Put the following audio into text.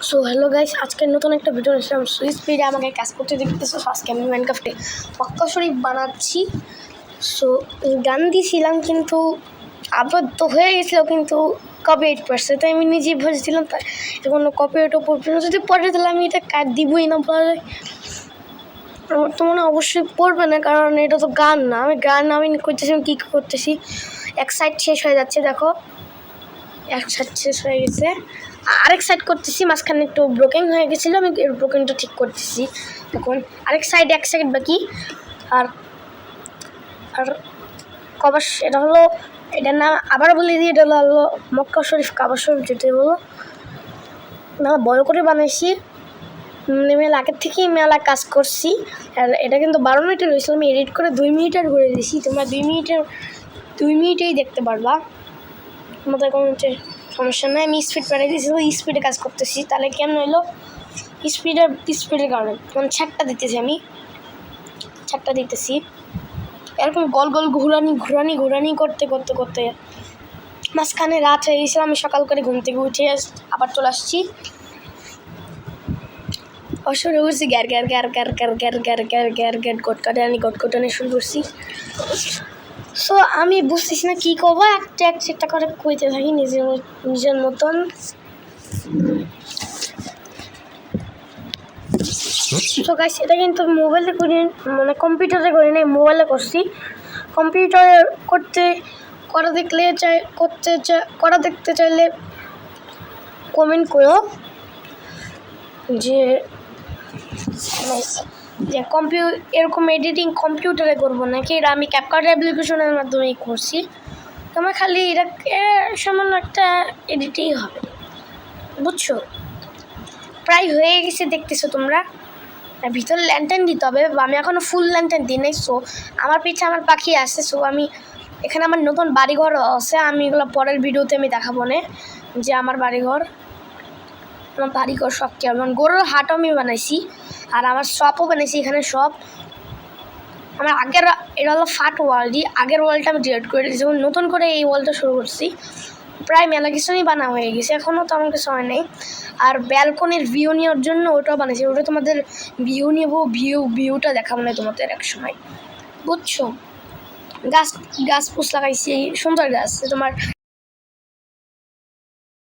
So hello guys, আজকের নতুন একটা ভিডিও নিয়েছিলাম। স্পিডে আমাকে কাজ করতে দেখতেছো। আজকে আমি মাইনক্রাফটে মক্কা শরীফ বানাচ্ছি। সো গান দিয়েছিলাম কিন্তু আবার তো হয়ে গেছিলো, কিন্তু কপিরাইট পড়ছে, তাই আমি নিজেই ভেবেছিলাম তাই এখন কপিরাইটও পড়বে না। যদি পড়ে তাহলে আমি এটা কাট দিবই না, পরে তো মনে অবশ্যই পড়বে না, কারণ এটা তো গান না। আমি করতেছি, আমি কী করতেছি, এক সাইড শেষ হয়ে যাচ্ছে, দেখো এক সাইড শেষ হয়ে গেছে, আরেক সাইড করতেছি, মাঝখানে একটু ব্রোকেন হয়ে গেছিলো, আমি ব্রোকেনটা ঠিক করতেছি। এখন আরেক সাইড এক সাইড বাকি। আর আর কবার এটা হলো, এটার নাম আবার বলে দিই, এটা হলো মক্কা শরীফ কাবা শরীফ, যেটা বলো না, বড় করে বানাইছি। মেলা আগের থেকেই মেলা কাজ করছি। আর এটা কিন্তু 12 মিনিটের হয়েছিল, আমি এডিট করে 2 মিনিটের করে দিয়েছি। তোমরা 2 মিনিটেই দেখতে পারবা, আমাদের কোনো সমস্যা নেই। আমি স্পিড বানিয়ে দিয়েছি, স্পিডে কাজ করতেছি। তাহলে কেমন হইলো, স্পিডের কারণে মানে ছাকটা দিতেছি এরকম গোল গোল ঘুরানি করতে মাঝখানে রাত হয়ে গেছিল। আমি সকাল করে ঘুম থেকে উঠে আবার চলে আসছি, অসুরে উঠছি, গটকাটানি শুরু করছি। সো আমি বুঝতেছি না কী করবো, একটা করে কইতে থাকি নিজের মতন। তো গাইস, এটা কিন্তু মোবাইলে করি, মানে কম্পিউটারে করি নাই, মোবাইলে করছি। কম্পিউটারে করা দেখতে চাইলে কমেন্ট করো যে এরকম এডিটিং কম্পিউটারে করবো নাকি, এটা আমি ক্যাপকাট অ্যাপ্লিকেশনের মাধ্যমেই করছি। তোমার খালি এটা সামান্য একটা এডিটিং হবে, বুঝছো? প্রায় হয়ে গেছে, দেখতেছো তোমরা। ভিতরে ল্যান্টার্ন দিতে হবে, আমি এখনও ফুল ল্যান্টার্ন দিই নাই। সো আমার পিছে আমার পাখি আছে। সো আমি এখানে আমার নতুন বাড়িঘর আছে, আমি এগুলো পরের ভিডিওতে আমি দেখাবো না যে আমার বাড়িঘর সব কেমন। গরুর হাটও আমি বানাইছি, আর আমার শপও বানাইছি। এখানে শপ আমার আগের, এটা হলো ফাট ওয়ালটি, আগের ওয়ালটা আমি ডিলিট করে দিয়েছি, নতুন করে এই ওয়ালটা শুরু করছি। প্রায় মেলা কিছুই বানা হয়ে গেছে, এখনও তো আমার কিছু হয় নাই। আর ব্যালকনির ভিউ নেওয়ার জন্য ওটাও বানিয়েছি, ওটা তোমাদের ভিউটা দেখাবো না তোমাদের এক সময়, বুঝছো? গাছ পুষ লাগাইছি, সুন্দর গাছ। তোমার